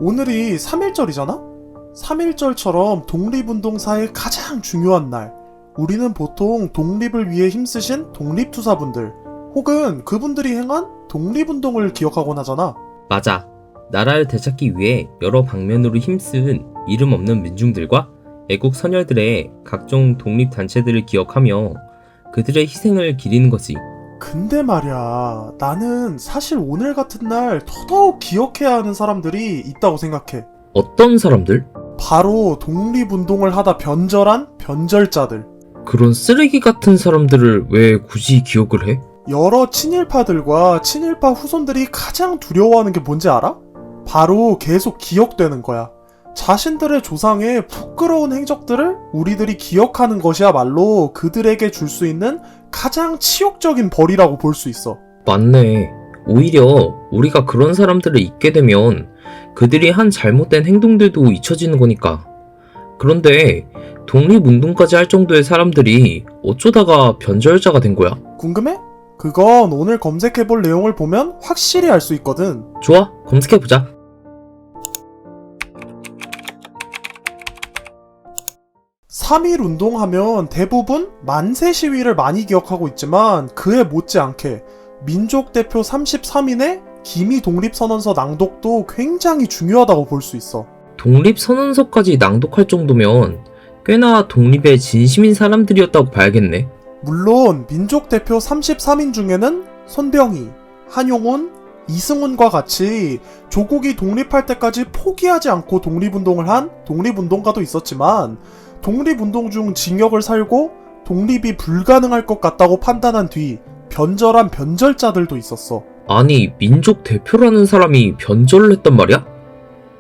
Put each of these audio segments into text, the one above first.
오늘이 3.1절이잖아? 3.1절처럼 독립운동사의 가장 중요한 날, 우리는 보통 독립을 위해 힘쓰신 독립투사분들 혹은 그분들이 행한 독립운동을 기억하곤 하잖아. 맞아. 나라를 되찾기 위해 여러 방면으로 힘쓴 이름 없는 민중들과 애국 선열들의 각종 독립단체들을 기억하며 그들의 희생을 기리는 거지. 근데 말이야, 나는 사실 오늘 같은 날 더더욱 기억해야 하는 사람들이 있다고 생각해. 어떤 사람들? 바로 독립운동을 하다 변절한 변절자들. 그런 쓰레기 같은 사람들을 왜 굳이 기억을 해? 여러 친일파들과 친일파 후손들이 가장 두려워하는 게 뭔지 알아? 바로 계속 기억되는 거야. 자신들의 조상의 부끄러운 행적들을 우리들이 기억하는 것이야말로 그들에게 줄 수 있는 가장 치욕적인 벌이라고 볼 수 있어. 맞네. 오히려 우리가 그런 사람들을 잊게 되면 그들이 한 잘못된 행동들도 잊혀지는 거니까. 그런데 독립운동까지 할 정도의 사람들이 어쩌다가 변절자가 된 거야? 궁금해? 그건 오늘 검색해볼 내용을 보면 확실히 알 수 있거든. 좋아, 검색해보자. 3.1 운동하면 대부분 만세 시위를 많이 기억하고 있지만 그에 못지않게 민족대표 33인의 기미 독립선언서 낭독도 굉장히 중요하다고 볼 수 있어. 독립선언서까지 낭독할 정도면 꽤나 독립에 진심인 사람들이었다고 봐야겠네. 물론 민족대표 33인 중에는 손병희, 한용운, 이승훈과 같이 조국이 독립할 때까지 포기하지 않고 독립운동을 한 독립운동가도 있었지만 독립운동 중 징역을 살고 독립이 불가능할 것 같다고 판단한 뒤 변절한 변절자들도 있었어. 아니, 민족 대표라는 사람이 변절을 했단 말이야?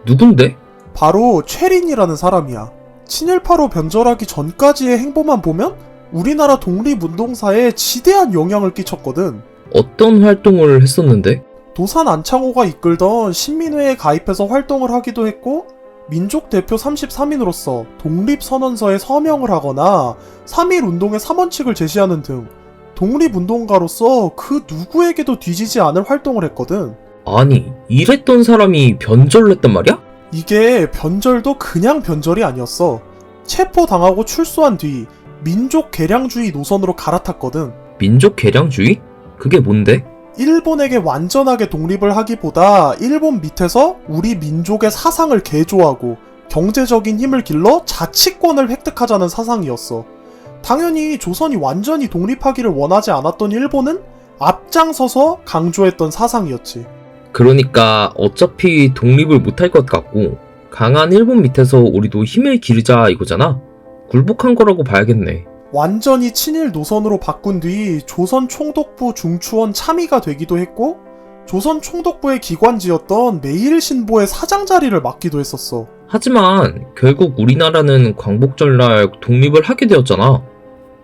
누군데? 바로 최린이라는 사람이야. 친일파로 변절하기 전까지의 행보만 보면 우리나라 독립운동사에 지대한 영향을 끼쳤거든. 어떤 활동을 했었는데? 도산 안창호가 이끌던 신민회에 가입해서 활동을 하기도 했고 민족 대표 33인으로서 독립선언서에 서명을 하거나 3.1 운동의 3원칙을 제시하는 등 독립운동가로서 그 누구에게도 뒤지지 않을 활동을 했거든. 아니, 이랬던 사람이 변절을 했단 말이야? 이게 변절도 그냥 변절이 아니었어. 체포당하고 출소한 뒤 민족 개량주의 노선으로 갈아탔거든. 민족 개량주의? 그게 뭔데? 일본에게 완전하게 독립을 하기보다 일본 밑에서 우리 민족의 사상을 개조하고 경제적인 힘을 길러 자치권을 획득하자는 사상이었어. 당연히 조선이 완전히 독립하기를 원하지 않았던 일본은 앞장서서 강조했던 사상이었지. 그러니까 어차피 독립을 못할 것 같고 강한 일본 밑에서 우리도 힘을 기르자 이거잖아? 굴복한 거라고 봐야겠네. 완전히 친일 노선으로 바꾼 뒤 조선 총독부 중추원 참의가 되기도 했고 조선 총독부의 기관지였던 매일신보의 사장 자리를 맡기도 했었어. 하지만 결국 우리나라는 광복절날 독립을 하게 되었잖아.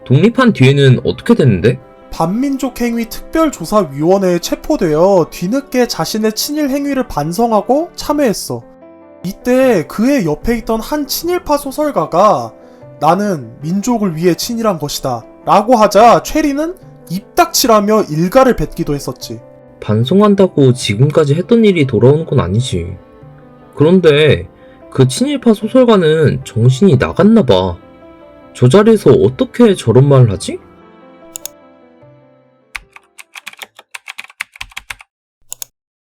독립한 뒤에는 어떻게 됐는데? 반민족행위 특별조사위원회에 체포되어 뒤늦게 자신의 친일 행위를 반성하고 참회했어. 이때 그의 옆에 있던 한 친일파 소설가가 나는 민족을 위해 친일한 것이다 라고 하자 최리는 입닥치라며 일가를 뱉기도 했었지. 반성한다고 지금까지 했던 일이 돌아오는 건 아니지. 그런데 그 친일파 소설가는 정신이 나갔나봐. 저 자리에서 어떻게 저런 말을 하지?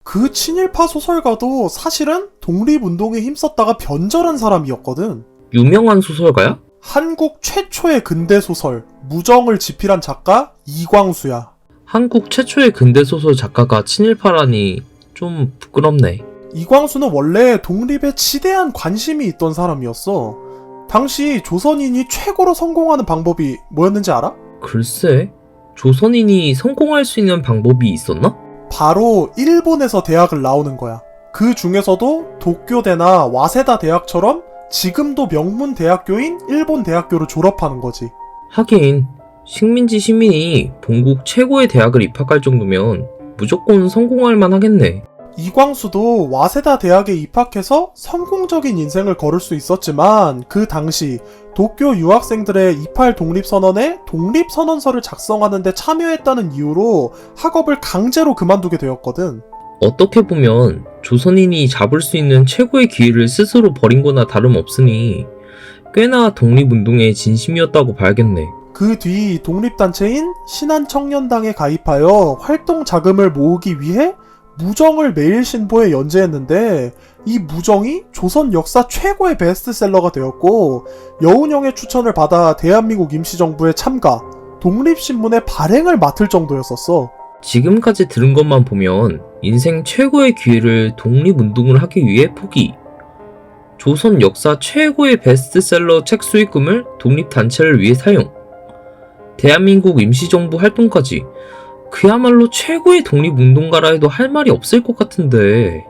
그 친일파 소설가도 사실은 독립운동에 힘썼다가 변절한 사람이었거든. 유명한 소설가야? 한국 최초의 근대소설 무정을 집필한 작가 이광수야. 한국 최초의 근대소설 작가가 친일파라니 좀 부끄럽네. 이광수는 원래 독립에 지대한 관심이 있던 사람이었어. 당시 조선인이 최고로 성공하는 방법이 뭐였는지 알아? 글쎄, 조선인이 성공할 수 있는 방법이 있었나? 바로 일본에서 대학을 나오는 거야. 그 중에서도 도쿄대나 와세다 대학처럼 지금도 명문 대학교인 일본 대학교를 졸업하는 거지. 하긴 식민지 시민이 본국 최고의 대학을 입학할 정도면 무조건 성공할 만하겠네. 이광수도 와세다 대학에 입학해서 성공적인 인생을 걸을 수 있었지만 그 당시 도쿄 유학생들의 28 독립선언에 독립선언서를 작성하는 데 참여했다는 이유로 학업을 강제로 그만두게 되었거든. 어떻게 보면 조선인이 잡을 수 있는 최고의 기회를 스스로 버린 거나 다름없으니 꽤나 독립운동의 진심이었다고 봐야겠네. 그 뒤 독립단체인 신한청년당에 가입하여 활동 자금을 모으기 위해 무정을 매일신보에 연재했는데 이 무정이 조선 역사 최고의 베스트셀러가 되었고 여운형의 추천을 받아 대한민국 임시정부에 참가, 독립신문의 발행을 맡을 정도였었어. 지금까지 들은 것만 보면 인생 최고의 기회를 독립운동을 하기 위해 포기, 조선 역사 최고의 베스트셀러 책 수익금을 독립단체를 위해 사용, 대한민국 임시정부 활동까지 그야말로 최고의 독립운동가라 해도 할 말이 없을 것 같은데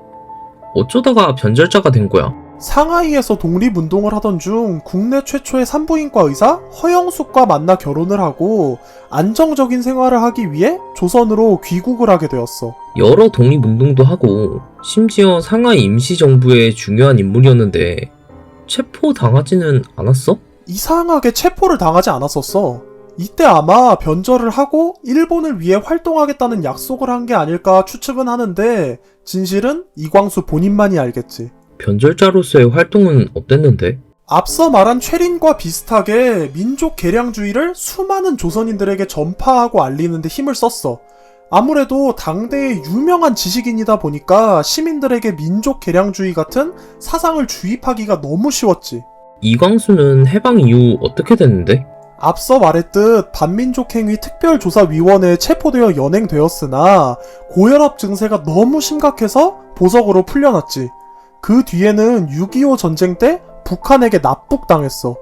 어쩌다가 변절자가 된 거야? 상하이에서 독립운동을 하던 중 국내 최초의 산부인과 의사 허영숙과 만나 결혼을 하고 안정적인 생활을 하기 위해 조선으로 귀국을 하게 되었어. 여러 독립운동도 하고 심지어 상하이 임시정부의 중요한 인물이었는데 체포당하지는 않았어? 이상하게 체포를 당하지 않았었어. 이때 아마 변절을 하고 일본을 위해 활동하겠다는 약속을 한 게 아닐까 추측은 하는데 진실은 이광수 본인만이 알겠지. 변절자로서의 활동은 어땠는데? 앞서 말한 최린과 비슷하게 민족 개량주의를 수많은 조선인들에게 전파하고 알리는데 힘을 썼어. 아무래도 당대의 유명한 지식인이다 보니까 시민들에게 민족 개량주의 같은 사상을 주입하기가 너무 쉬웠지. 이광수는 해방 이후 어떻게 됐는데? 앞서 말했듯 반민족행위 특별조사위원회에 체포되어 연행되었으나 고혈압 증세가 너무 심각해서 보석으로 풀려났지. 그 뒤에는 6.25 전쟁 때 북한에게 납북당했어.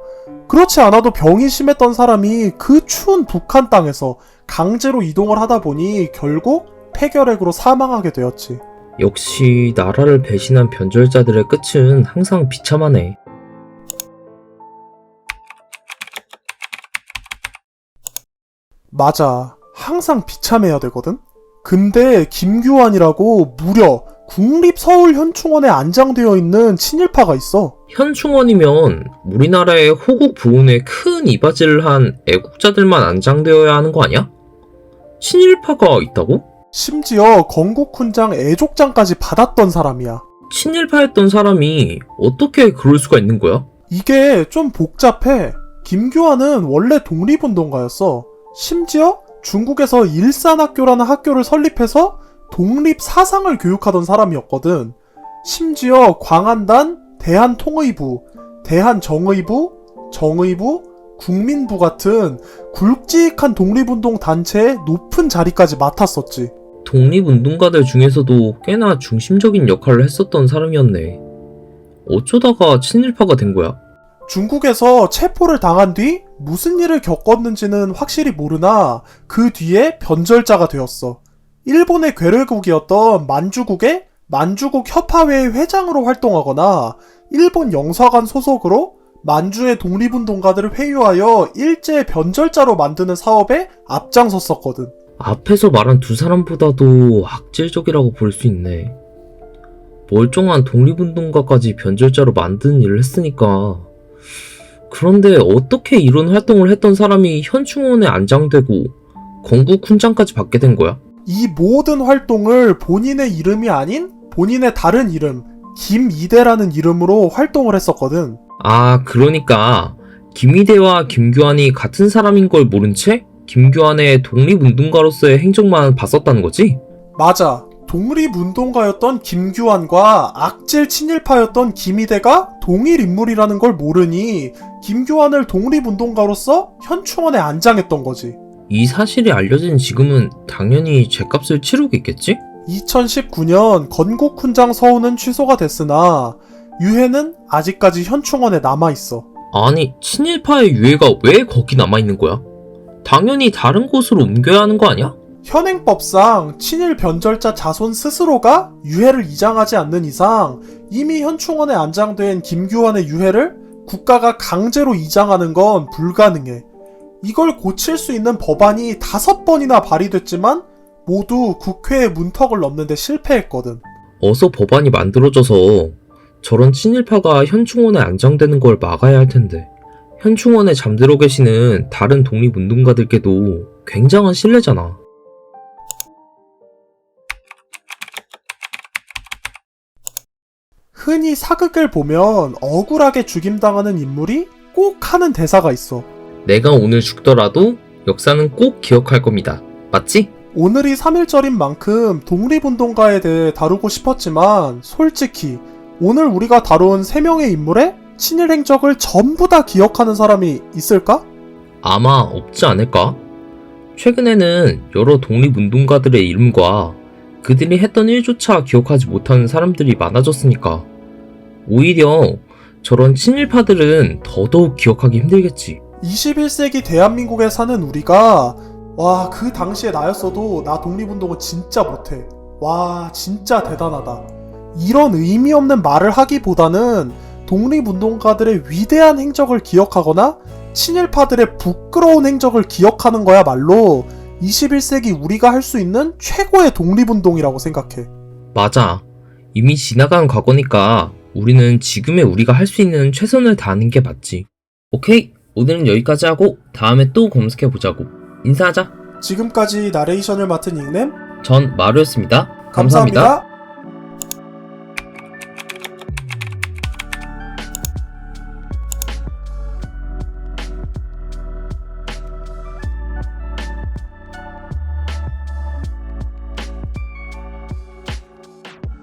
그렇지 않아도 병이 심했던 사람이 그 추운 북한 땅에서 강제로 이동을 하다 보니 결국 폐결핵으로 사망하게 되었지. 역시 나라를 배신한 변절자들의 끝은 항상 비참하네. 맞아. 항상 비참해야 되거든? 근데 김규환이라고 무려 국립서울현충원에 안장되어 있는 친일파가 있어. 현충원이면 우리나라의 호국 부운에 큰 이바지를 한 애국자들만 안장되어야 하는 거 아니야? 친일파가 있다고? 심지어 건국훈장 애족장까지 받았던 사람이야. 친일파였던 사람이 어떻게 그럴 수가 있는 거야? 이게 좀 복잡해. 김규환은 원래 독립운동가였어. 심지어 중국에서 일산학교라는 학교를 설립해서 독립 사상을 교육하던 사람이었거든. 심지어 광안단, 대한통의부, 대한정의부, 정의부, 국민부 같은 굵직한 독립운동 단체의 높은 자리까지 맡았었지. 독립운동가들 중에서도 꽤나 중심적인 역할을 했었던 사람이었네. 어쩌다가 친일파가 된 거야? 중국에서 체포를 당한 뒤 무슨 일을 겪었는지는 확실히 모르나 그 뒤에 변절자가 되었어. 일본의 괴뢰국이었던 만주국의 만주국 협화회의 회장으로 활동하거나 일본 영사관 소속으로 만주의 독립운동가들을 회유하여 일제 변절자로 만드는 사업에 앞장섰었거든. 앞에서 말한 두 사람보다도 악질적이라고 볼 수 있네. 멀쩡한 독립운동가까지 변절자로 만드는 일을 했으니까. 그런데 어떻게 이런 활동을 했던 사람이 현충원에 안장되고 건국 훈장까지 받게 된 거야? 이 모든 활동을 본인의 이름이 아닌 본인의 다른 이름, 김이대라는 이름으로 활동을 했었거든. 아, 그러니까 김이대와 김규환이 같은 사람인 걸 모른 채 김규환의 독립운동가로서의 행적만 봤었다는 거지? 맞아. 독립운동가였던 김규환과 악질 친일파였던 김이대가 동일 인물이라는 걸 모르니 김규환을 독립운동가로서 현충원에 안장했던 거지. 이 사실이 알려진 지금은 당연히 죗값을 치르고 있겠지? 2019년 건국훈장 서훈은 취소가 됐으나 유해는 아직까지 현충원에 남아있어. 아니, 친일파의 유해가 왜 거기 남아있는 거야? 당연히 다른 곳으로 옮겨야 하는 거 아니야? 현행법상 친일 변절자 자손 스스로가 유해를 이장하지 않는 이상 이미 현충원에 안장된 김규환의 유해를 국가가 강제로 이장하는 건 불가능해. 이걸 고칠 수 있는 법안이 5번이나 발의됐지만 모두 국회의 문턱을 넘는데 실패했거든. 어서 법안이 만들어져서 저런 친일파가 현충원에 안장되는 걸 막아야 할 텐데. 현충원에 잠들어 계시는 다른 독립운동가들께도 굉장한 신뢰잖아. 흔히 사극을 보면 억울하게 죽임당하는 인물이 꼭 하는 대사가 있어. 내가 오늘 죽더라도 역사는 꼭 기억할 겁니다. 맞지? 오늘이 3.1절인 만큼 독립운동가에 대해 다루고 싶었지만 솔직히 오늘 우리가 다룬 3명의 인물의 친일 행적을 전부 다 기억하는 사람이 있을까? 아마 없지 않을까? 최근에는 여러 독립운동가들의 이름과 그들이 했던 일조차 기억하지 못하는 사람들이 많아졌으니까 오히려 저런 친일파들은 더더욱 기억하기 힘들겠지. 21세기 대한민국에 사는 우리가 와, 그 당시에 나였어도 나 독립운동은 진짜 못해. 와, 진짜 대단하다. 이런 의미 없는 말을 하기보다는 독립운동가들의 위대한 행적을 기억하거나 친일파들의 부끄러운 행적을 기억하는 거야말로 21세기 우리가 할 수 있는 최고의 독립운동이라고 생각해. 맞아. 이미 지나간 과거니까 우리는 지금의 우리가 할 수 있는 최선을 다하는 게 맞지. 오케이, 오늘은 여기까지 하고 다음에 또 검색해보자고. 인사하자. 지금까지 나레이션을 맡은 닉냄 전 마루였습니다. 감사합니다.